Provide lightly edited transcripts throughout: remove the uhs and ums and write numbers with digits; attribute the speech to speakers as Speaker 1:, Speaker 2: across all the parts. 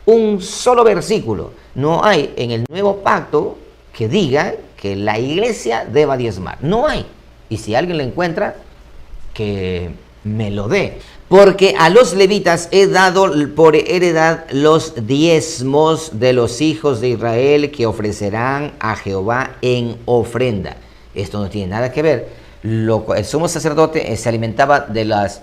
Speaker 1: un solo versículo, no hay en el nuevo pacto que diga que la iglesia deba diezmar. No hay. Y si alguien lo encuentra, que me lo dé. Porque a los levitas he dado por heredad los diezmos de los hijos de Israel que ofrecerán a Jehová en ofrenda. Esto no tiene nada que ver. El sumo sacerdote se alimentaba de las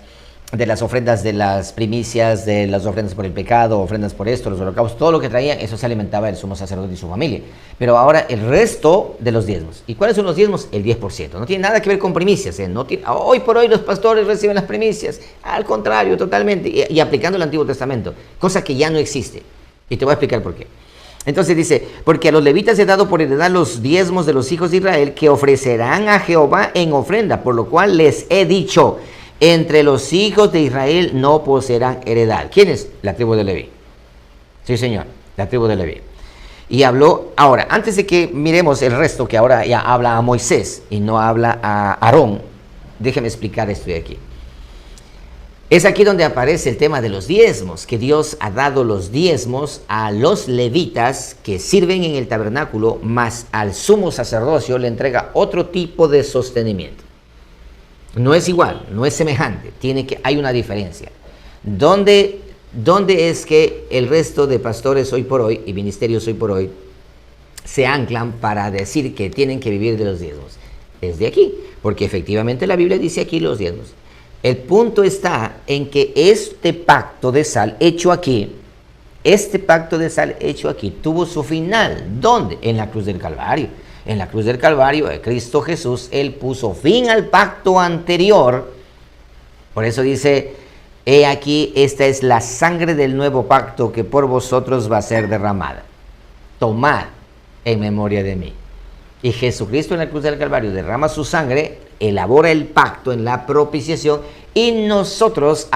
Speaker 1: ofrendas, de las primicias, de las ofrendas por el pecado, ofrendas por esto, los holocaustos, todo lo que traían, eso se alimentaba el sumo sacerdote y su familia. Pero ahora el resto de los diezmos. ¿Y cuáles son los diezmos? El 10%. No tiene nada que ver con primicias. Hoy por hoy los pastores reciben las primicias. Al contrario, totalmente. Y aplicando el Antiguo Testamento, cosa que ya no existe. Y te voy a explicar por qué. Entonces dice, porque a los levitas he dado por heredad los diezmos de los hijos de Israel que ofrecerán a Jehová en ofrenda, por lo cual les he dicho, entre los hijos de Israel no poseerán heredad. ¿Quién es? La tribu de Leví. Sí, señor, la tribu de Leví. Y habló, ahora, antes de que miremos el resto, que ahora ya habla a Moisés y no habla a Aarón, déjeme explicar esto de aquí. Es aquí donde aparece el tema de los diezmos, que Dios ha dado los diezmos a los levitas que sirven en el tabernáculo, más al sumo sacerdocio le entrega otro tipo de sostenimiento. No es igual, no es semejante, hay una diferencia. ¿Dónde es que el resto de pastores hoy por hoy y ministerios hoy por hoy se anclan para decir que tienen que vivir de los diezmos? Es de aquí, porque efectivamente la Biblia dice aquí los diezmos. El punto está en que este pacto de sal hecho aquí tuvo su final. ¿Dónde? En la cruz del Calvario. En la cruz del Calvario, Cristo Jesús, Él puso fin al pacto anterior. Por eso dice, he aquí, esta es la sangre del nuevo pacto que por vosotros va a ser derramada. Tomad en memoria de mí. Y Jesucristo en la cruz del Calvario derrama su sangre, elabora el pacto en la propiciación, y nosotros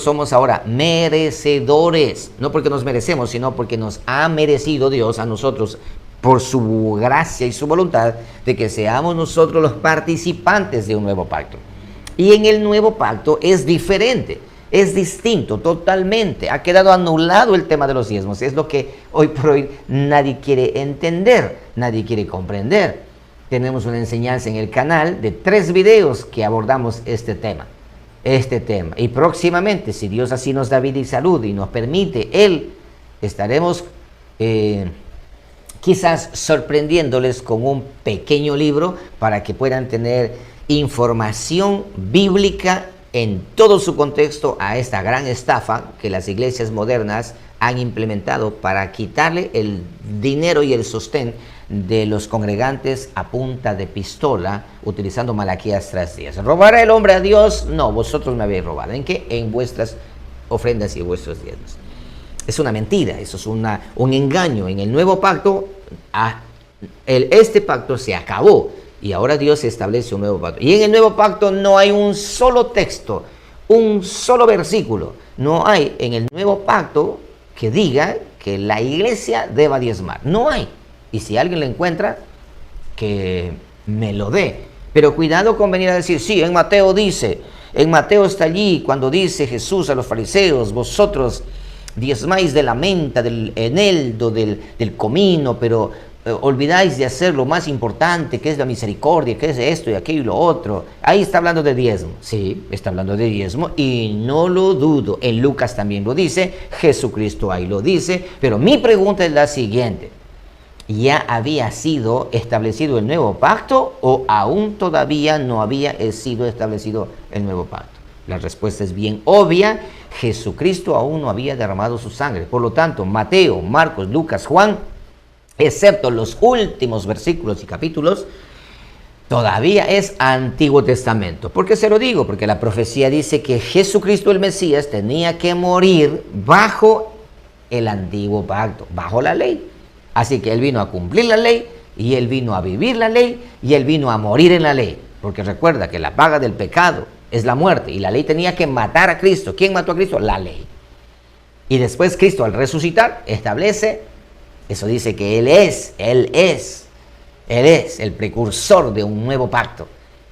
Speaker 1: somos ahora merecedores, no porque nos merecemos, sino porque nos ha merecido Dios a nosotros por su gracia y su voluntad de que seamos nosotros los participantes de un nuevo pacto. Y en el nuevo pacto es diferente, es distinto totalmente. Ha quedado anulado el tema de los diezmos. Es lo que hoy por hoy nadie quiere entender, nadie quiere comprender. Tenemos una enseñanza en el canal de 3 videos que abordamos este tema. Y próximamente, si Dios así nos da vida y salud y nos permite, estaremos quizás sorprendiéndoles con un pequeño libro para que puedan tener información bíblica en todo su contexto a esta gran estafa que las iglesias modernas han implementado para quitarle el dinero y el sostén de los congregantes a punta de pistola, utilizando Malaquías 3:10. ¿Robará el hombre a Dios? No, vosotros me habéis robado. ¿En qué? En vuestras ofrendas y vuestros diezmos. Es una mentira, eso es un engaño. En el nuevo pacto, este pacto se acabó y ahora Dios establece un nuevo pacto. Y en el nuevo pacto no hay un solo texto, un solo versículo. No hay en el nuevo pacto que diga que la iglesia deba diezmar. No hay. Y si alguien lo encuentra, que me lo dé. Pero cuidado con venir a decir, sí, en Mateo está allí cuando dice Jesús a los fariseos, vosotros diezmáis de la menta, del eneldo, del comino, pero olvidáis de hacer lo más importante, que es la misericordia, que es esto y aquello y lo otro. Ahí está hablando de diezmo. Sí, está hablando de diezmo y no lo dudo. En Lucas también lo dice, Jesucristo ahí lo dice, pero mi pregunta es la siguiente. ¿Ya había sido establecido el nuevo pacto o aún todavía no había sido establecido el nuevo pacto? La respuesta es bien obvia. Jesucristo aún no había derramado su sangre. Por lo tanto, Mateo, Marcos, Lucas, Juan, excepto los últimos versículos y capítulos, todavía es Antiguo Testamento. ¿Por qué se lo digo? Porque la profecía dice que Jesucristo el Mesías tenía que morir bajo el Antiguo Pacto, bajo la ley. Así que Él vino a cumplir la ley, y Él vino a vivir la ley, y Él vino a morir en la ley. Porque recuerda que la paga del pecado es la muerte, y la ley tenía que matar a Cristo. ¿Quién mató a Cristo? La ley. Y después Cristo, al resucitar, establece, eso dice que Él es el precursor de un nuevo pacto.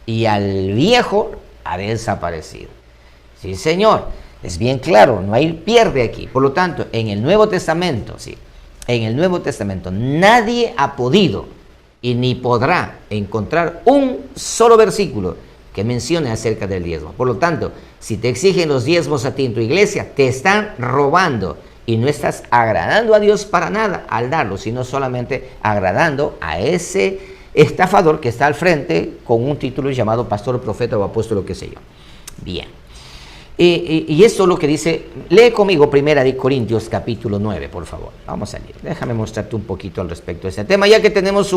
Speaker 1: Y al viejo ha desaparecido. Sí, Señor. Es bien claro, no hay pierde aquí. Por lo tanto, en el Nuevo Testamento, sí, en el Nuevo Testamento nadie ha podido y ni podrá encontrar un solo versículo que mencione acerca del diezmo. Por lo tanto, si te exigen los diezmos a ti en tu iglesia, te están robando y no estás agradando a Dios para nada al darlo, sino solamente agradando a ese estafador que está al frente con un título llamado pastor, profeta o apóstol, lo que sé yo. Bien. Y esto es lo que dice, lee conmigo Primera de Corintios capítulo 9, por favor. Vamos a leer. Déjame mostrarte un poquito al respecto de este tema, ya que tenemos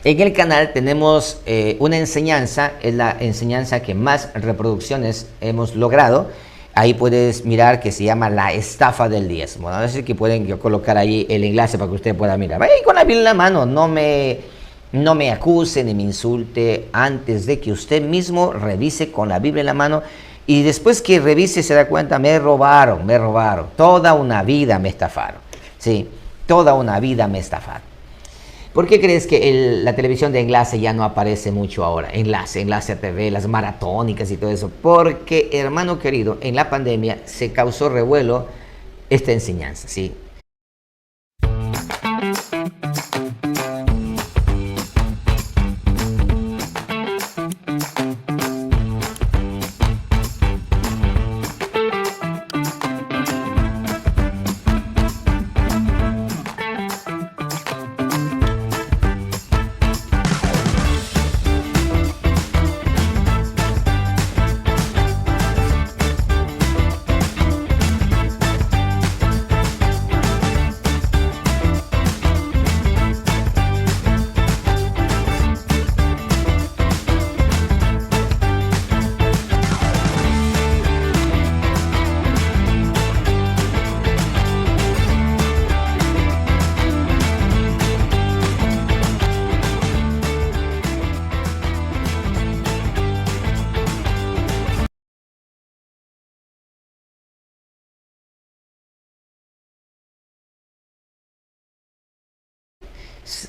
Speaker 1: en el canal tenemos una enseñanza, es la enseñanza que más reproducciones hemos logrado. Ahí puedes mirar que se llama la estafa del diezmo. A ver si pueden yo colocar ahí el enlace para que usted pueda mirar. Ahí con la Biblia en la mano, no me acuse ni me insulte antes de que usted mismo revise con la Biblia en la mano y después que revise se da cuenta, me robaron, toda una vida me estafaron, sí, toda una vida me estafaron. ¿Por qué crees que la televisión de enlace ya no aparece mucho ahora? Enlace a TV, las maratónicas y todo eso. Porque, hermano querido, en la pandemia se causó revuelo esta enseñanza, ¿sí?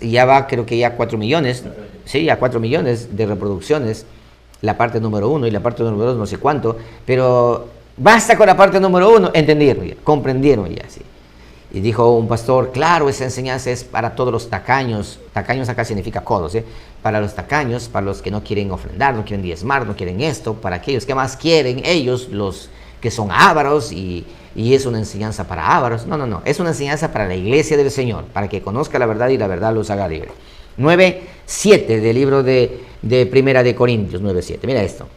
Speaker 1: Ya va, creo que ya 4 millones, sí, ya 4 millones de reproducciones, la parte número 1 y la parte número 2 no sé cuánto, pero basta con la parte número 1, entendieron ya, comprendieron ya, sí. Y dijo un pastor, claro, esa enseñanza es para todos los tacaños acá significa codos, para los tacaños, para los que no quieren ofrendar, no quieren diezmar, no quieren esto, para aquellos que más quieren, ellos, los que son ávaros y es una enseñanza para ávaros. No, es una enseñanza para la iglesia del Señor, para que conozca la verdad y la verdad los haga libre. 9:7 del libro de Primera de Corintios, 9:7. Mira esto.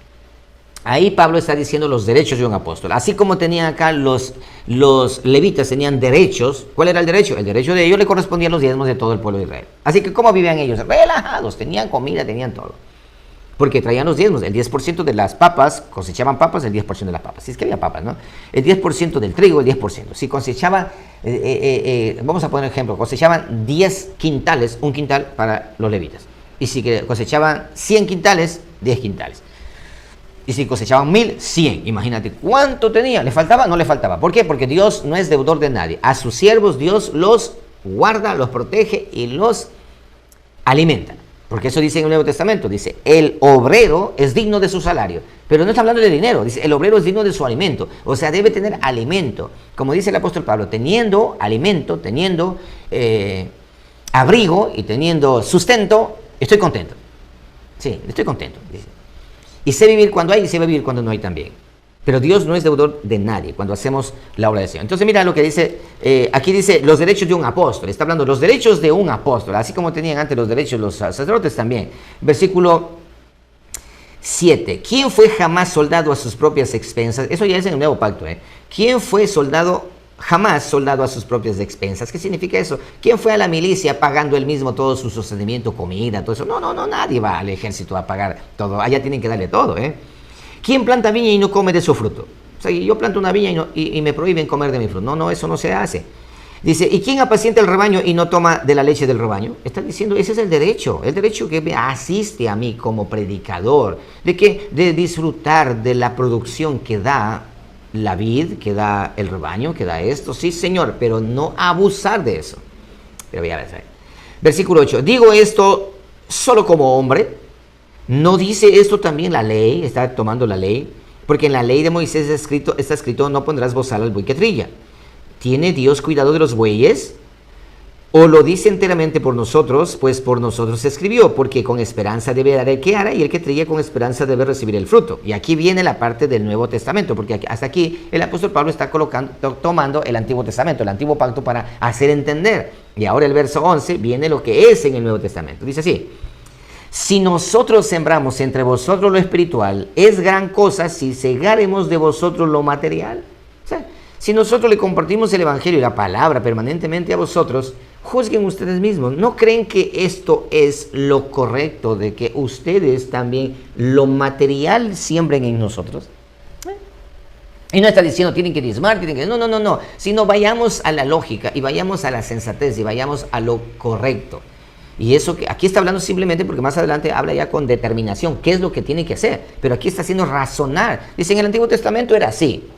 Speaker 1: Ahí Pablo está diciendo los derechos de un apóstol. Así como tenían acá los levitas tenían derechos. ¿Cuál era el derecho? El derecho de ellos le correspondían los diezmos de todo el pueblo de Israel. Así que ¿cómo vivían ellos? Relajados, tenían comida, tenían todo. Porque traían los diezmos, el 10% de las papas, cosechaban papas, el 10% de las papas. Si es que había papas, ¿no? El 10% del trigo, el 10%. Si cosechaban, vamos a poner un ejemplo, cosechaban 10 quintales, un quintal para los levitas. Y si cosechaban 100 quintales, 10 quintales. Y si cosechaban 1000, 100. Imagínate, ¿cuánto tenía? ¿Le faltaba? No le faltaba. ¿Por qué? Porque Dios no es deudor de nadie. A sus siervos Dios los guarda, los protege y los alimenta. Porque eso dice en el Nuevo Testamento, dice, el obrero es digno de su salario, pero no está hablando de dinero, dice, el obrero es digno de su alimento, o sea, debe tener alimento, como dice el apóstol Pablo, teniendo alimento, teniendo abrigo y teniendo sustento, estoy contento, sí, estoy contento, dice. Y sé vivir cuando hay y sé vivir cuando no hay también. Pero Dios no es deudor de nadie cuando hacemos la obra de Dios. Entonces mira lo que dice, aquí dice los derechos de un apóstol. Está hablando de los derechos de un apóstol, así como tenían antes los derechos los sacerdotes también. Versículo 7. ¿Quién fue jamás soldado a sus propias expensas? Eso ya es en el Nuevo Pacto. ¿Quién fue jamás soldado a sus propias expensas? ¿Qué significa eso? ¿Quién fue a la milicia pagando él mismo todo su sostenimiento, comida, todo eso? No, nadie va al ejército a pagar todo. Allá tienen que darle todo, ¿Quién planta viña y no come de su fruto? O sea, yo planto una viña y me prohíben comer de mi fruto. No, eso no se hace. Dice, ¿y quién apacienta el rebaño y no toma de la leche del rebaño? Está diciendo, ese es el derecho que me asiste a mí como predicador. ¿De qué? De disfrutar de la producción que da la vid, que da el rebaño, que da esto. Sí, Señor, pero no abusar de eso. Pero ya ves, versículo 8. Digo esto solo como hombre. ¿No dice esto también la ley? Está tomando la ley. Porque en la ley de Moisés está escrito, no pondrás bozal al buey que trilla. ¿Tiene Dios cuidado de los bueyes? ¿O lo dice enteramente por nosotros? Pues por nosotros se escribió, porque con esperanza debe dar el que ara, y el que trilla con esperanza debe recibir el fruto. Y aquí viene la parte del Nuevo Testamento, porque hasta aquí el apóstol Pablo está tomando el Antiguo Testamento, el Antiguo Pacto, para hacer entender. Y ahora el verso 11 viene lo que es en el Nuevo Testamento. Dice así: si nosotros sembramos entre vosotros lo espiritual, es gran cosa si segaremos de vosotros lo material. O sea, si nosotros le compartimos el Evangelio y la palabra permanentemente a vosotros, juzguen ustedes mismos. ¿No creen que esto es lo correcto, de que ustedes también lo material siembren en nosotros? Y no está diciendo tienen que diezmar, tienen que... No. Sino vayamos a la lógica y vayamos a la sensatez y vayamos a lo correcto. Y eso que aquí está hablando simplemente porque más adelante habla ya con determinación qué es lo que tiene que hacer. Pero aquí está haciendo razonar. Dice, en el Antiguo Testamento era así.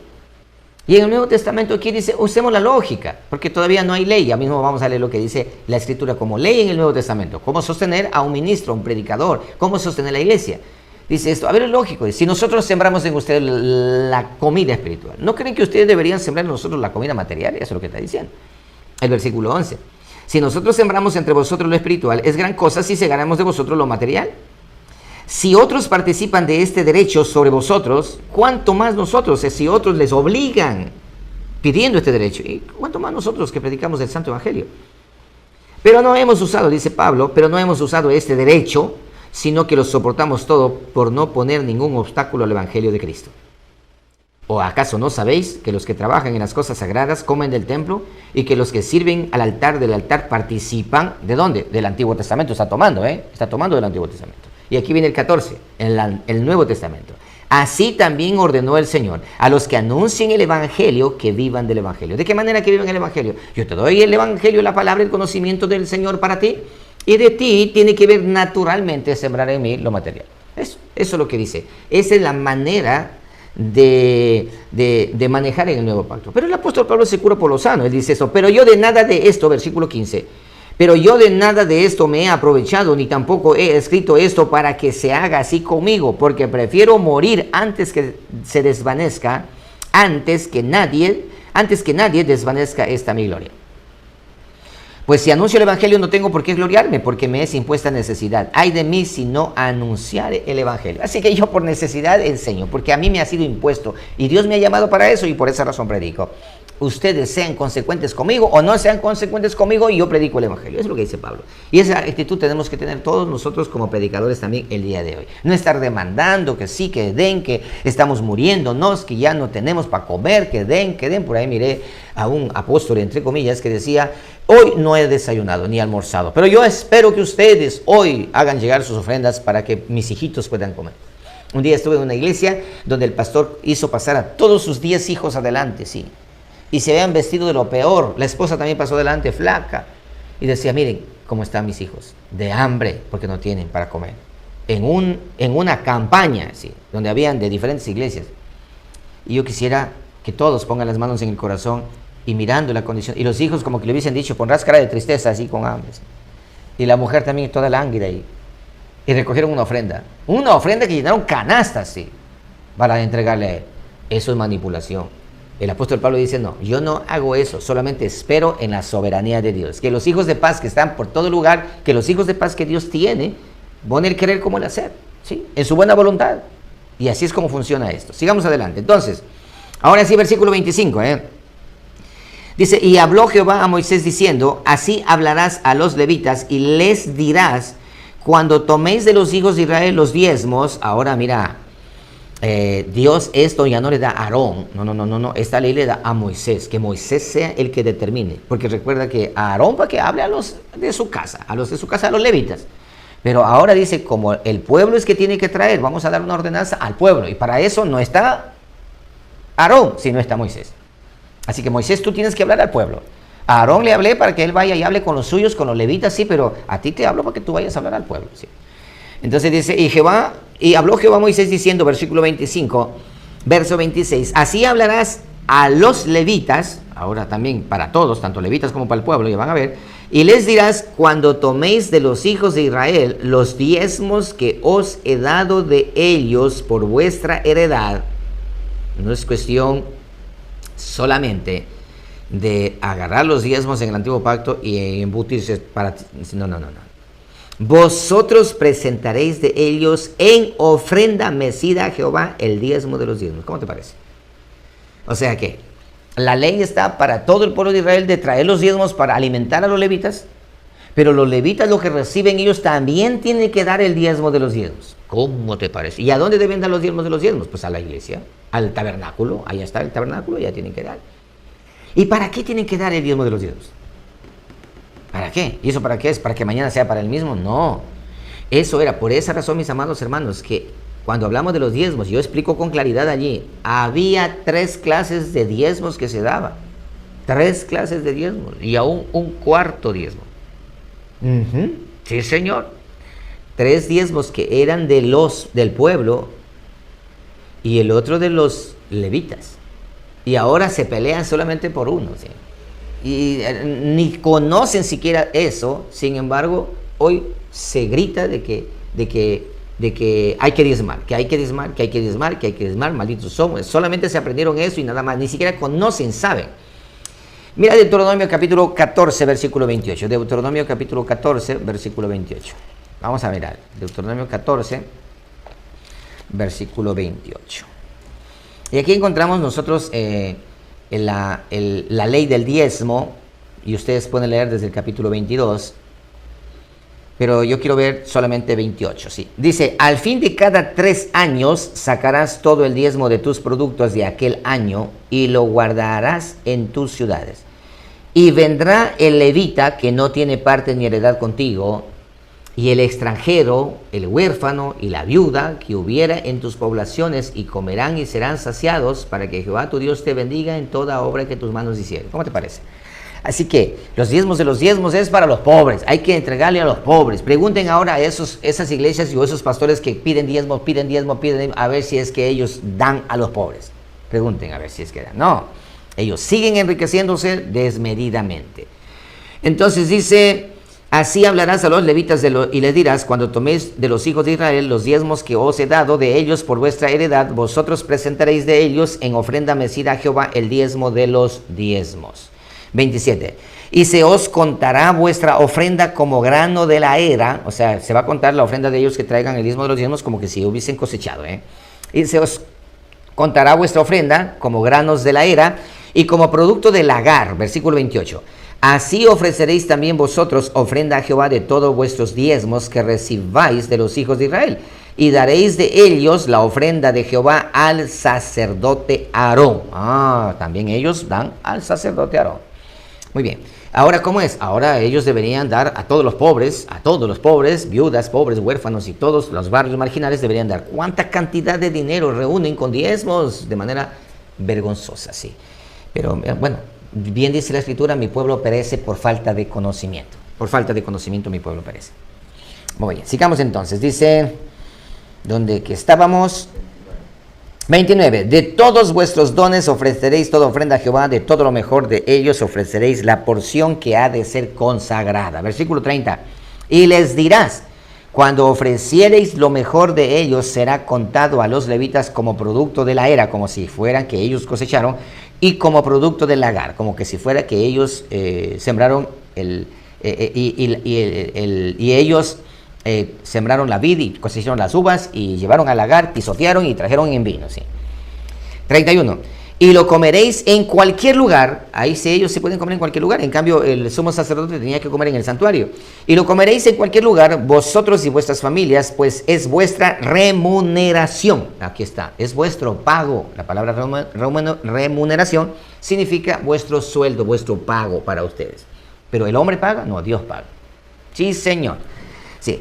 Speaker 1: Y en el Nuevo Testamento aquí dice, usemos la lógica, porque todavía no hay ley. Ya mismo vamos a leer lo que dice la Escritura como ley en el Nuevo Testamento. Cómo sostener a un ministro, a un predicador, cómo sostener la iglesia. Dice esto, a ver, es lógico. Si nosotros sembramos en ustedes la comida espiritual, ¿no creen que ustedes deberían sembrar en nosotros la comida material? Eso es lo que está diciendo. El versículo 11. Si nosotros sembramos entre vosotros lo espiritual, es gran cosa si segaremos de vosotros lo material. Si otros participan de este derecho sobre vosotros, ¿cuánto más nosotros? Si otros les obligan pidiendo este derecho, ¿y cuánto más nosotros que predicamos el Santo Evangelio? Pero no hemos usado, dice Pablo, pero no hemos usado este derecho, sino que lo soportamos todo por no poner ningún obstáculo al Evangelio de Cristo. ¿O acaso no sabéis que los que trabajan en las cosas sagradas comen del templo y que los que sirven al altar del altar participan? ¿De dónde? Del Antiguo Testamento está tomando, Está tomando del Antiguo Testamento. Y aquí viene el 14, el Nuevo Testamento. Así también ordenó el Señor a los que anuncien el Evangelio que vivan del Evangelio. ¿De qué manera que vivan el Evangelio? Yo te doy el Evangelio, la palabra, el conocimiento del Señor para ti. Y de ti tiene que ver naturalmente sembrar en mí lo material. Eso es lo que dice. Esa es la manera de manejar en el Nuevo Pacto. Pero el apóstol Pablo se cura por lo sano. Él dice eso. Pero yo de nada de esto, versículo 15. Pero yo de nada de esto me he aprovechado, ni tampoco he escrito esto para que se haga así conmigo, porque prefiero morir antes que se desvanezca, antes que nadie desvanezca esta mi gloria. Pues si anuncio el Evangelio no tengo por qué gloriarme, porque me es impuesta necesidad. Ay de mí si no anunciare el Evangelio. Así que yo por necesidad enseño, porque a mí me ha sido impuesto y Dios me ha llamado para eso y por esa razón predico. Ustedes sean consecuentes conmigo o no sean consecuentes conmigo y yo predico el Evangelio. Es lo que dice Pablo. Y esa actitud tenemos que tener todos nosotros como predicadores también el día de hoy. No estar demandando que sí, que den, que estamos muriéndonos, que ya no tenemos para comer, que den. Por ahí miré a un apóstol, entre comillas, que decía, hoy no he desayunado ni almorzado, pero yo espero que ustedes hoy hagan llegar sus ofrendas para que mis hijitos puedan comer. Un día estuve en una iglesia donde el pastor hizo pasar a todos sus 10 hijos adelante, sí. Y se habían vestido de lo peor. La esposa también pasó delante, flaca. Y decía, miren cómo están mis hijos, de hambre, porque no tienen para comer. En una campaña, sí, donde habían de diferentes iglesias. Y yo quisiera que todos pongan las manos en el corazón y mirando la condición. Y los hijos como que le hubiesen dicho, pondrás cara de tristeza, así con hambre. ¿Sí? Y la mujer también toda lánguida ahí. Y recogieron una ofrenda. Una ofrenda que llenaron canastas, sí, para entregarle a él. Eso es manipulación. El apóstol Pablo dice, no, yo no hago eso, solamente espero en la soberanía de Dios. Que los hijos de paz que están por todo lugar, que los hijos de paz que Dios tiene, van a querer como el hacer, ¿sí? En su buena voluntad. Y así es como funciona esto. Sigamos adelante. Entonces, ahora sí, versículo 25, Dice, y habló Jehová a Moisés diciendo, así hablarás a los levitas y les dirás, cuando toméis de los hijos de Israel los diezmos, ahora mira, Dios esto ya no le da a Aarón, no, esta ley le da a Moisés, que Moisés sea el que determine, porque recuerda que a Aarón para que hable a los de su casa, a los levitas, pero ahora dice, como el pueblo es que tiene que traer, vamos a dar una ordenanza al pueblo, y para eso no está Aarón, sino está Moisés. Así que Moisés, tú tienes que hablar al pueblo. A Aarón le hablé para que él vaya y hable con los suyos, con los levitas, sí, pero a ti te hablo para que tú vayas a hablar al pueblo, sí. Entonces dice, y habló Jehová a Moisés diciendo, versículo 25, verso 26, así hablarás a los levitas, ahora también para todos, tanto levitas como para el pueblo, ya van a ver, y les dirás, cuando toméis de los hijos de Israel los diezmos que os he dado de ellos por vuestra heredad, No es cuestión solamente de agarrar los diezmos en el antiguo pacto y embutirse para... No, no, no, no. Vosotros presentaréis de ellos en ofrenda mecida a Jehová el diezmo de los diezmos. ¿Cómo te parece? O sea que la ley está para todo el pueblo de Israel de traer los diezmos para alimentar a los levitas, pero los levitas lo que reciben ellos también tienen que dar el diezmo de los diezmos. ¿Cómo te parece? ¿Y a dónde deben dar los diezmos de los diezmos? Pues a la iglesia, al tabernáculo. Ahí está el tabernáculo, ya tienen que dar. ¿Y para qué tienen que dar el diezmo de los diezmos? ¿Para qué? ¿Y eso para qué es? ¿Para que mañana sea para el mismo? No. Eso era, por esa razón, mis amados hermanos, que cuando hablamos de los diezmos, yo explico con claridad allí, había 3 clases de diezmos que se daban. 3 clases de diezmos y aún un cuarto diezmo. Sí, señor. 3 diezmos que eran del pueblo y el otro de los levitas. Y ahora se pelean solamente por uno, ¿sí? Y ni conocen siquiera eso. Sin embargo, hoy se grita de que hay que diezmar, que hay que diezmar, que hay que diezmar, que hay que diezmar, malditos somos. Solamente se aprendieron eso y nada más, ni siquiera conocen, saben. Mira Deuteronomio capítulo 14, versículo 28. Deuteronomio capítulo 14, versículo 28. Vamos a mirar. Deuteronomio 14, versículo 28. Y aquí encontramos nosotros la ley del diezmo, y ustedes pueden leer desde el capítulo 22, pero yo quiero ver solamente 28, ¿sí? Dice, al fin de cada 3 años sacarás todo el diezmo de tus productos de aquel año y lo guardarás en tus ciudades. Y vendrá el levita que no tiene parte ni heredad contigo, y el extranjero, el huérfano y la viuda que hubiera en tus poblaciones, y comerán y serán saciados, para que Jehová tu Dios te bendiga en toda obra que tus manos hicieren. ¿Cómo te parece? Así que los diezmos de los diezmos es para los pobres, hay que entregarle a los pobres. Pregunten ahora a esas iglesias y esos pastores que piden diezmo, a ver si es que ellos dan a los pobres. Pregunten a ver si es que dan. No, ellos siguen enriqueciéndose desmedidamente. Entonces dice... Así hablarás a los levitas y les dirás, cuando toméis de los hijos de Israel los diezmos que os he dado de ellos por vuestra heredad, vosotros presentaréis de ellos en ofrenda mecida a Jehová el diezmo de los diezmos. 27. Y se os contará vuestra ofrenda como grano de la era, o sea, se va a contar la ofrenda de ellos que traigan el diezmo de los diezmos como que si hubiesen cosechado, Y se os contará vuestra ofrenda como granos de la era y como producto del lagar, versículo 28. Así ofreceréis también vosotros ofrenda a Jehová de todos vuestros diezmos que recibáis de los hijos de Israel, y daréis de ellos la ofrenda de Jehová al sacerdote Aarón. También ellos dan al sacerdote Aarón. Muy bien. Ahora, ¿cómo es? Ahora ellos deberían dar a todos los pobres, viudas, pobres, huérfanos y todos los barrios marginales deberían dar. ¿Cuánta cantidad de dinero reúnen con diezmos? De manera vergonzosa, sí. Pero bueno, bien dice la Escritura, mi pueblo perece por falta de conocimiento. Por falta de conocimiento mi pueblo perece. Muy bien, sigamos entonces. Dice, ¿dónde que estábamos? 29. De todos vuestros dones ofreceréis toda ofrenda a Jehová, de todo lo mejor de ellos ofreceréis la porción que ha de ser consagrada. Versículo 30. Y les dirás, cuando ofreciereis lo mejor de ellos, será contado a los levitas como producto de la era, como si fueran que ellos cosecharon, y como producto del lagar, como que si fuera que ellos sembraron y ellos sembraron la vid y cosecharon las uvas y llevaron al lagar, pisotearon y trajeron en vino, ¿sí? 31. Y lo comeréis en cualquier lugar. Ahí sí, ellos se pueden comer en cualquier lugar. En cambio, el sumo sacerdote tenía que comer en el santuario. Y lo comeréis en cualquier lugar, vosotros y vuestras familias, pues es vuestra remuneración. Aquí está, es vuestro pago. La palabra remuneración significa vuestro sueldo, vuestro pago para ustedes. Pero el hombre paga, no, Dios paga. Sí, señor. Sí.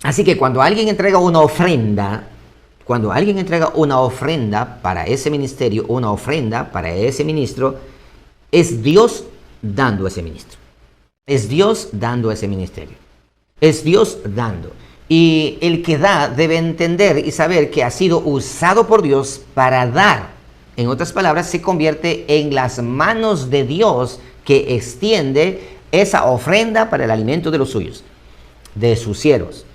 Speaker 1: Así que cuando alguien entrega una ofrenda, para ese ministerio, una ofrenda para ese ministro, es Dios dando a ese ministro. Es Dios dando a ese ministerio. Es Dios dando. Y el que da debe entender y saber que ha sido usado por Dios para dar. En otras palabras, se convierte en las manos de Dios que extiende esa ofrenda para el alimento de los suyos, de sus siervos.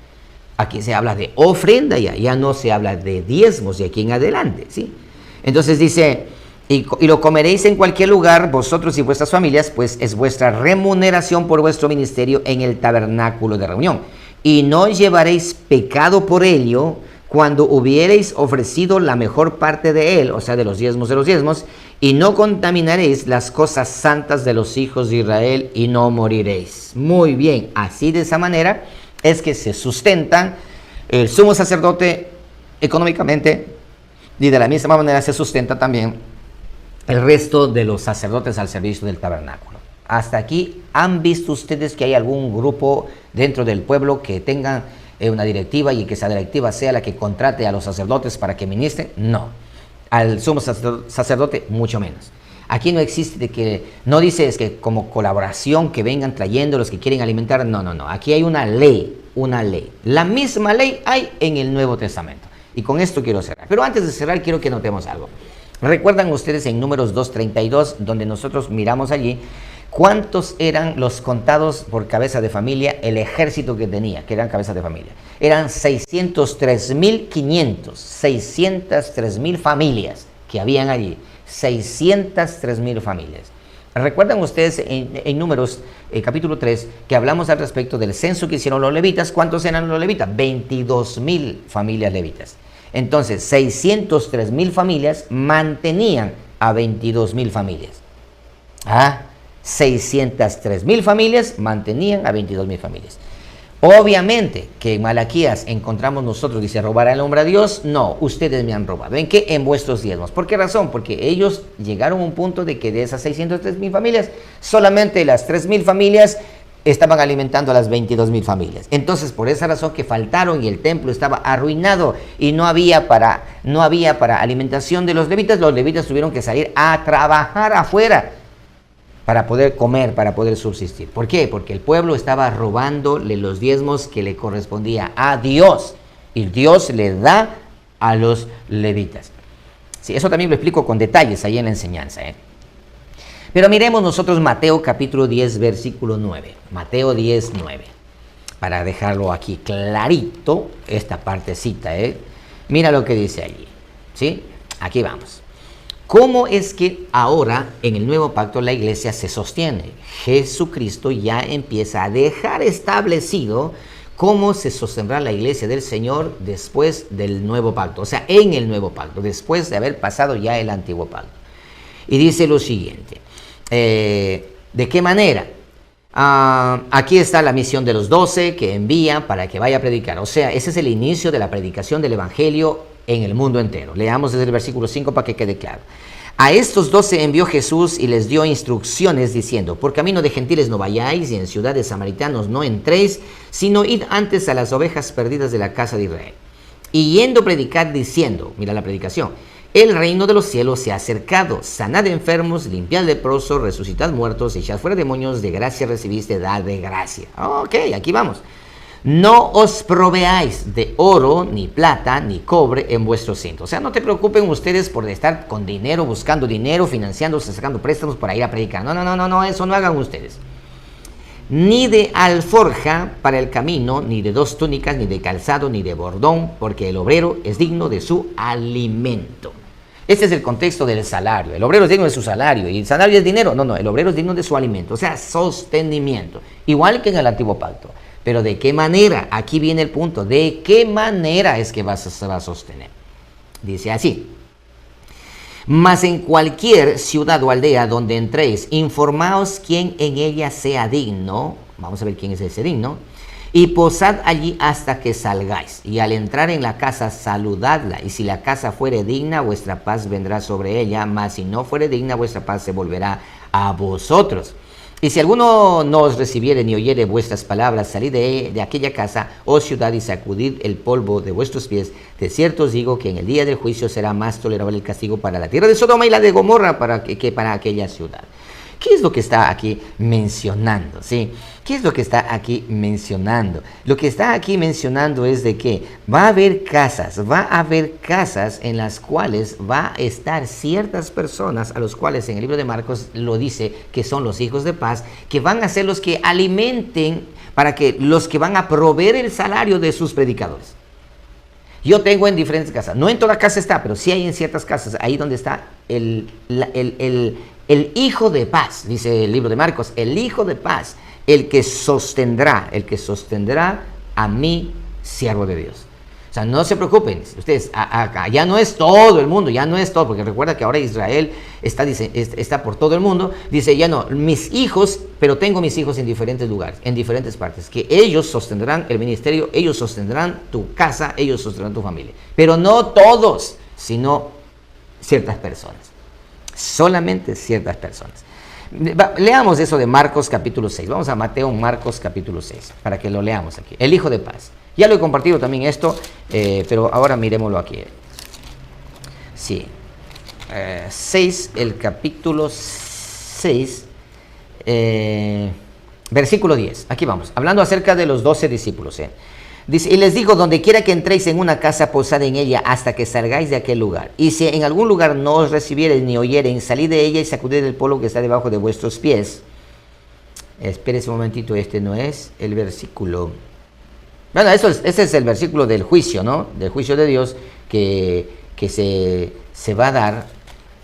Speaker 1: Aquí se habla de ofrenda, ya no se habla de diezmos de aquí en adelante, ¿sí? Entonces dice, y lo comeréis en cualquier lugar, vosotros y vuestras familias, pues es vuestra remuneración por vuestro ministerio en el tabernáculo de reunión. Y no llevaréis pecado por ello cuando hubiereis ofrecido la mejor parte de él, o sea, de los diezmos, y no contaminaréis las cosas santas de los hijos de Israel y no moriréis. Muy bien, así de esa manera es que se sustentan el sumo sacerdote económicamente, y de la misma manera se sustenta también el resto de los sacerdotes al servicio del tabernáculo. Hasta aquí, ¿han visto ustedes que hay algún grupo dentro del pueblo que tenga una directiva y que esa directiva sea la que contrate a los sacerdotes para que ministren? No. Al sumo sacerdote, mucho menos. Aquí no existe de que, no dice es que como colaboración que vengan trayendo los que quieren alimentar, no. Aquí hay una ley. La misma ley hay en el Nuevo Testamento. Y con esto quiero cerrar. Pero antes de cerrar, quiero que notemos algo. ¿Recuerdan ustedes en Números 2:32, donde nosotros miramos allí cuántos eran los contados por cabeza de familia, el ejército que tenía, que eran cabezas de familia? Eran 603.500, 603.000 familias que habían allí, 603.000 familias. ¿Recuerdan ustedes en Números capítulo 3 que hablamos al respecto del censo que hicieron los levitas? ¿Cuántos eran los levitas? 22.000 familias levitas. Entonces, 603.000 familias mantenían a 22.000 familias. 603.000 familias mantenían a 22.000 familias. Obviamente que en Malaquías encontramos nosotros, dice, ¿robará el hombre a Dios? No, ustedes me han robado. ¿En qué? En vuestros diezmos. ¿Por qué razón? Porque ellos llegaron a un punto de que de esas 603.000 familias, solamente las 3.000 familias estaban alimentando a las 22.000 familias. Entonces, por esa razón que faltaron y el templo estaba arruinado y no había para alimentación de los levitas tuvieron que salir a trabajar afuera para poder comer, para poder subsistir. ¿Por qué? Porque el pueblo estaba robándole los diezmos que le correspondía a Dios, y Dios le da a los levitas. Sí, eso también lo explico con detalles ahí en la enseñanza, Pero miremos nosotros Mateo capítulo 10, versículo 9. Mateo 10, 9. Para dejarlo aquí clarito, esta partecita, Mira lo que dice allí, ¿sí? Aquí vamos. ¿Cómo es que ahora en el nuevo pacto la iglesia se sostiene? Jesucristo ya empieza a dejar establecido cómo se sostendrá la iglesia del Señor después del nuevo pacto, o sea, en el nuevo pacto, después de haber pasado ya el antiguo pacto. Y dice lo siguiente, ¿de qué manera? Aquí está la misión de los 12 que envían para que vaya a predicar, o sea, ese es el inicio de la predicación del evangelio en el mundo entero. Leamos desde el versículo 5 para que quede claro. A estos 12 envió Jesús y les dio instrucciones diciendo: por camino de gentiles no vayáis y en ciudades samaritanos no entréis, sino id antes a las ovejas perdidas de la casa de Israel. Y yendo a predicar diciendo, mira la predicación, el reino de los cielos se ha acercado, sanad enfermos, limpiad leprosos, resucitad muertos, echad fuera demonios, de gracia recibiste, dad de gracia. Ok, aquí vamos. No os proveáis de oro, ni plata, ni cobre en vuestro cinto. O sea, no te preocupen ustedes por estar con dinero, buscando dinero, financiándose, sacando préstamos para ir a predicar. No, eso no hagan ustedes. Ni de alforja para el camino, ni de 2 túnicas, ni de calzado, ni de bordón, porque el obrero es digno de su alimento. Este es el contexto del salario. El obrero es digno de su salario. ¿Y el salario es dinero? No, el obrero es digno de su alimento. O sea, sostenimiento. Igual que en el antiguo pacto. Pero ¿de qué manera? Aquí viene el punto. ¿De qué manera es que se va a sostener? Dice así. Mas en cualquier ciudad o aldea donde entréis, informaos quién en ella sea digno. Vamos a ver quién es ese digno. Y posad allí hasta que salgáis. Y al entrar en la casa, saludadla. Y si la casa fuere digna, vuestra paz vendrá sobre ella. Mas si no fuere digna, vuestra paz se volverá a vosotros. Y si alguno no os recibiere ni oyere vuestras palabras, salid de aquella casa, oh ciudad, y sacudid el polvo de vuestros pies. De cierto os digo que en el día del juicio será más tolerable el castigo para la tierra de Sodoma y la de Gomorra que para aquella ciudad. ¿Qué es lo que está aquí mencionando? ¿Sí? ¿Qué es lo que está aquí mencionando? Lo que está aquí mencionando es de que va a haber casas en las cuales va a estar ciertas personas, a los cuales en el libro de Marcos lo dice que son los hijos de paz, que van a ser los que alimenten, para que los que van a proveer el salario de sus predicadores. Yo tengo en diferentes casas. No en toda casa está, pero sí hay en ciertas casas. Ahí donde está el Hijo de paz, dice el libro de Marcos. El Hijo de paz, el que sostendrá a mi siervo de Dios. O sea, no se preocupen, ustedes, acá ya no es todo el mundo, ya no es todo, porque recuerda que ahora Israel está por todo el mundo. Dice, ya no, mis hijos, pero tengo mis hijos en diferentes lugares, en diferentes partes, que ellos sostendrán el ministerio, ellos sostendrán tu casa, ellos sostendrán tu familia. Pero no todos, sino ciertas personas, solamente ciertas personas. Leamos eso de Marcos capítulo 6. Vamos a Mateo, Marcos capítulo 6, para que lo leamos aquí. El Hijo de paz. Ya lo he compartido también esto, pero ahora miremoslo aquí. Sí. 6, el capítulo 6, versículo 10. Aquí vamos, hablando acerca de los 12 discípulos. Dice, y les digo, donde quiera que entréis en una casa, posad en ella hasta que salgáis de aquel lugar. Y si en algún lugar no os recibiereis ni oyeren, salid de ella y sacudid el polvo que está debajo de vuestros pies. Espérese un momentito, este no es el versículo. Bueno, ese es el versículo del juicio, ¿no? Del juicio de Dios que se va a dar.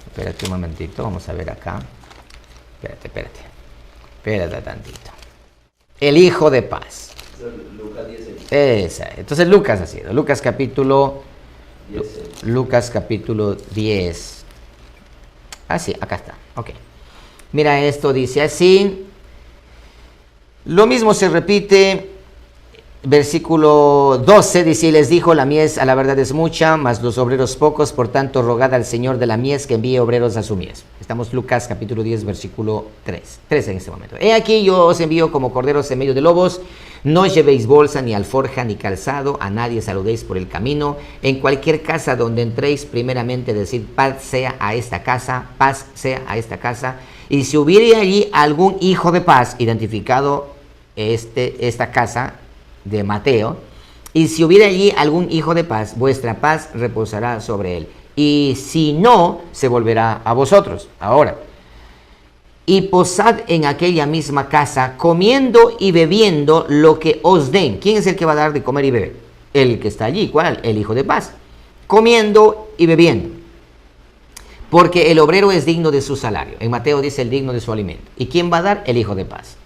Speaker 1: Espérate un momentito, vamos a ver acá. Espérate tantito. El Hijo de paz.
Speaker 2: Lucas 10.
Speaker 1: Entonces Lucas ha sido. Lucas capítulo 10. Ah, sí, acá está. Ok. Mira, esto dice así. Lo mismo se repite. Versículo 12 dice, y les dijo, la mies a la verdad es mucha, mas los obreros pocos, por tanto rogad al Señor de la mies que envíe obreros a su mies. Estamos Lucas capítulo 10, versículo 13 en este momento. He aquí yo os envío como corderos en medio de lobos, no llevéis bolsa, ni alforja, ni calzado, a nadie saludéis por el camino. En cualquier casa donde entréis, primeramente decid, paz sea a esta casa, paz sea a esta casa. Y si hubiere allí algún hijo de paz, identificado esta casa de Mateo, y si hubiera allí algún hijo de paz, vuestra paz reposará sobre él, y si no, se volverá a vosotros. Ahora, y posad en aquella misma casa, comiendo y bebiendo lo que os den. ¿Quién es el que va a dar de comer y beber? El que está allí. ¿Cuál? El Hijo de paz. Comiendo y bebiendo, porque el obrero es digno de su salario. En Mateo dice el digno de su alimento. ¿Y quién va a dar? El Hijo de paz.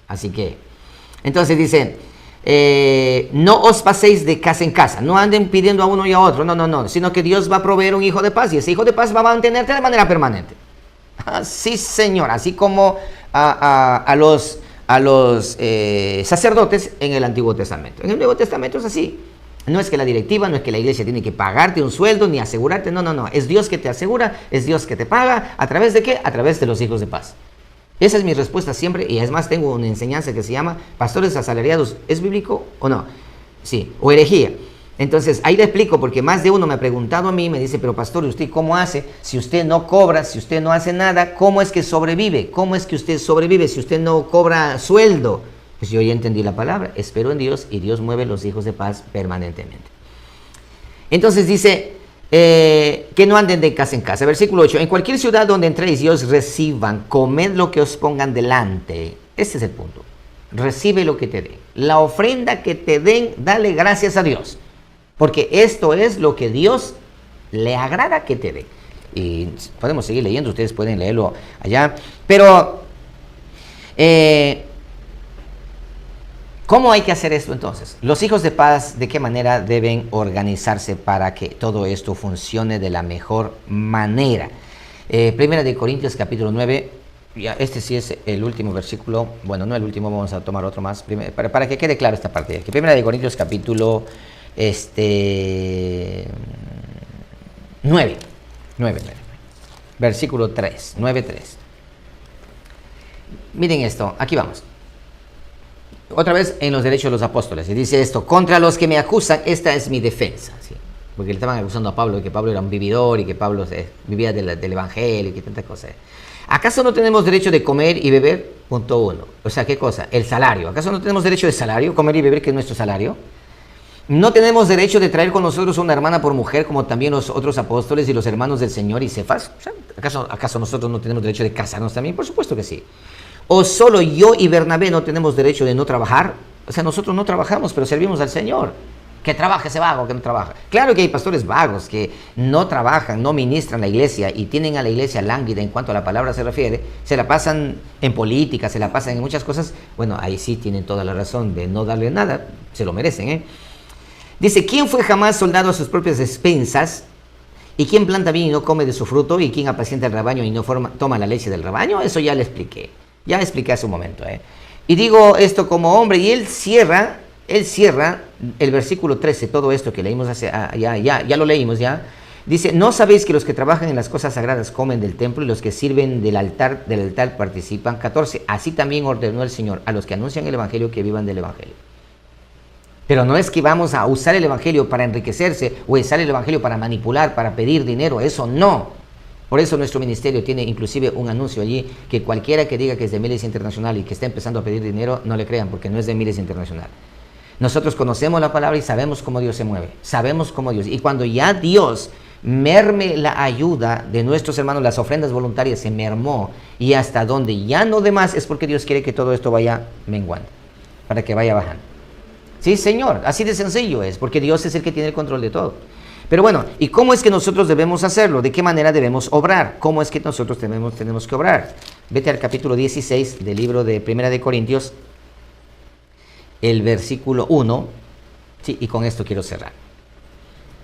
Speaker 1: Así que, entonces dice, no os paséis de casa en casa, no anden pidiendo a uno y a otro, no, sino que Dios va a proveer un hijo de paz, y ese hijo de paz va a mantenerte de manera permanente. Sí, Señor, así como a los sacerdotes en el Antiguo Testamento. En el Nuevo Testamento es así. No es que la directiva, no es que la iglesia tiene que pagarte un sueldo ni asegurarte, no, es Dios que te asegura, es Dios que te paga. ¿A través de qué? A través de los hijos de paz. Esa es mi respuesta siempre, y es más, tengo una enseñanza que se llama pastores asalariados. ¿Es bíblico o no? Sí, o herejía. Entonces, ahí le explico, porque más de uno me ha preguntado a mí, me dice, pero pastor, ¿y usted cómo hace? Si usted no cobra, si usted no hace nada, ¿cómo es que sobrevive? ¿Cómo es que usted sobrevive si usted no cobra sueldo? Pues yo ya entendí la palabra, espero en Dios, y Dios mueve los hijos de paz permanentemente. Entonces dice, que no anden de casa en casa. Versículo 8, en cualquier ciudad donde entréis y os reciban, comed lo que os pongan delante. Este es el punto. Recibe lo que te den. La ofrenda que te den, dale gracias a Dios. Porque esto es lo que Dios le agrada que te den. Y podemos seguir leyendo, ustedes pueden leerlo allá. Pero, ¿cómo hay que hacer esto entonces? Los hijos de paz, ¿de qué manera deben organizarse para que todo esto funcione de la mejor manera? Primera de Corintios capítulo 9, ya este sí es el último versículo, bueno, no el último, vamos a tomar otro más, para que quede claro esta parte. Primera de Corintios capítulo 9, versículo 3, 9:3. Miren esto, aquí vamos. Otra vez en los derechos de los apóstoles, y dice esto, contra los que me acusan, esta es mi defensa, ¿sí? Porque le estaban acusando a Pablo de que Pablo era un vividor y que Pablo vivía del evangelio y que tantas cosas. ¿Acaso no tenemos derecho de comer y beber? Punto 1. O sea, ¿qué cosa? El salario. ¿Acaso no tenemos derecho de salario? Comer y beber, que es nuestro salario. ¿No tenemos derecho de traer con nosotros una hermana por mujer, como también los otros apóstoles y los hermanos del Señor y Cefas? O sea, ¿acaso nosotros no tenemos derecho de casarnos también? Por supuesto que sí. ¿O solo yo y Bernabé no tenemos derecho de no trabajar? O sea, nosotros no trabajamos, pero servimos al Señor. Que trabaje ese vago, que no trabaja. Claro que hay pastores vagos que no trabajan, no ministran la iglesia y tienen a la iglesia lánguida en cuanto a la palabra se refiere, se la pasan en política, se la pasan en muchas cosas. Bueno, ahí sí tienen toda la razón de no darle nada, se lo merecen, ¿eh? Dice, ¿quién fue jamás soldado a sus propias expensas? ¿Y quién planta bien y no come de su fruto? ¿Y quién apacienta el rebaño y no toma la leche del rebaño? Eso ya le expliqué. Ya expliqué hace un momento, ¿eh? Y digo esto como hombre, y él cierra el versículo 13, todo esto que leímos ya lo leímos ya. Dice, ¿no sabéis que los que trabajan en las cosas sagradas comen del templo y los que sirven del altar participan? 14, así también ordenó el Señor a los que anuncian el evangelio que vivan del evangelio. Pero no es que vamos a usar el evangelio para enriquecerse o usar el evangelio para manipular, para pedir dinero, eso no. Por eso nuestro ministerio tiene inclusive un anuncio allí que cualquiera que diga que es de Miles Internacional y que está empezando a pedir dinero, no le crean porque no es de Miles Internacional. Nosotros conocemos la palabra y sabemos cómo Dios se mueve, sabemos cómo Dios. Y cuando ya Dios merme la ayuda de nuestros hermanos, las ofrendas voluntarias se mermó y hasta donde ya no de más es porque Dios quiere que todo esto vaya menguando, para que vaya bajando. Sí, Señor, así de sencillo es, porque Dios es el que tiene el control de todo. Pero bueno, ¿y cómo es que nosotros debemos hacerlo? ¿De qué manera debemos obrar? ¿Cómo es que nosotros tenemos que obrar? Vete al capítulo 16 del libro de Primera de Corintios, el versículo 1, sí, y con esto quiero cerrar.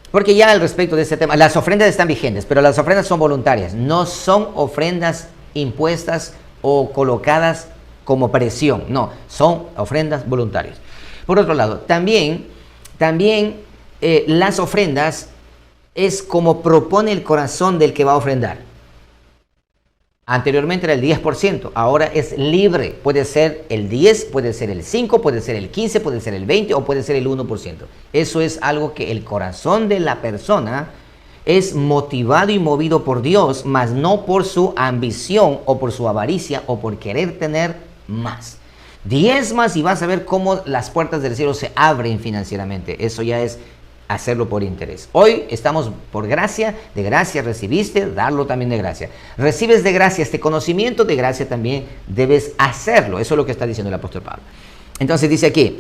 Speaker 1: Porque ya al respecto de este tema, las ofrendas están vigentes, pero las ofrendas son voluntarias, no son ofrendas impuestas o colocadas como presión, no, son ofrendas voluntarias. Por otro lado, también las ofrendas es como propone el corazón del que va a ofrendar. Anteriormente era el 10%, ahora es libre. Puede ser el 10, puede ser el 5, puede ser el 15, puede ser el 20 o puede ser el 1%. Eso es algo que el corazón de la persona es motivado y movido por Dios, mas no por su ambición o por su avaricia o por querer tener más. Diezmas y vas a ver cómo las puertas del cielo se abren financieramente. Eso ya es hacerlo por interés. Hoy estamos por gracia, de gracia recibiste, darlo también de gracia. Recibes de gracia este conocimiento, de gracia también debes hacerlo. Eso es lo que está diciendo el apóstol Pablo. Entonces dice aquí,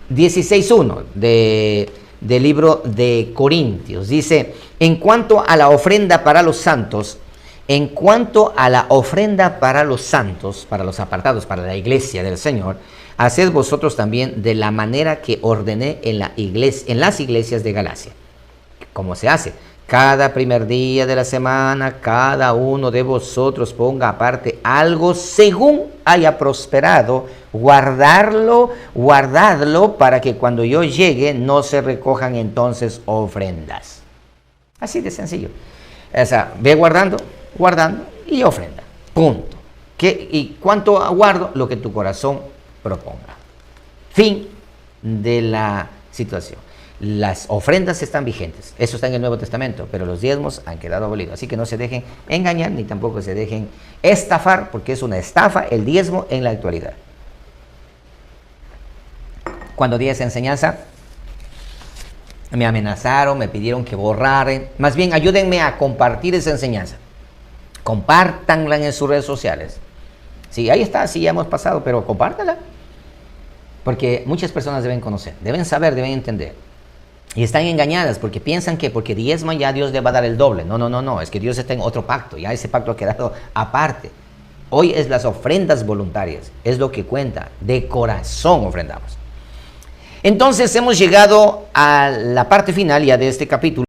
Speaker 1: 16.1 del libro de Corintios, dice, en cuanto a la ofrenda para los santos, para los apartados, para la iglesia del Señor, haced vosotros también de la manera que ordené en las iglesias de Galacia. ¿Cómo se hace? Cada primer día de la semana, cada uno de vosotros ponga aparte algo según haya prosperado, guardadlo para que cuando yo llegue no se recojan entonces ofrendas. Así de sencillo. O sea, ve guardando y ofrenda. Punto. ¿Y cuánto guardo? Lo que tu corazón proponga. Fin de la situación. Las ofrendas están vigentes. Eso está en el Nuevo Testamento, pero los diezmos han quedado abolidos. Así que no se dejen engañar ni tampoco se dejen estafar, porque es una estafa el diezmo en la actualidad. Cuando di esa enseñanza, me amenazaron, me pidieron que borrara. Más bien, ayúdenme a compartir esa enseñanza. Compártanla en sus redes sociales. Sí, ahí está, sí, ya hemos pasado, pero compártala. Porque muchas personas deben conocer, deben saber, deben entender. Y están engañadas porque piensan que porque diezman ya Dios le va a dar el doble. No, es que Dios está en otro pacto, ya ese pacto ha quedado aparte. Hoy es las ofrendas voluntarias, es lo que cuenta, de corazón ofrendamos. Entonces hemos llegado a la parte final ya de este capítulo.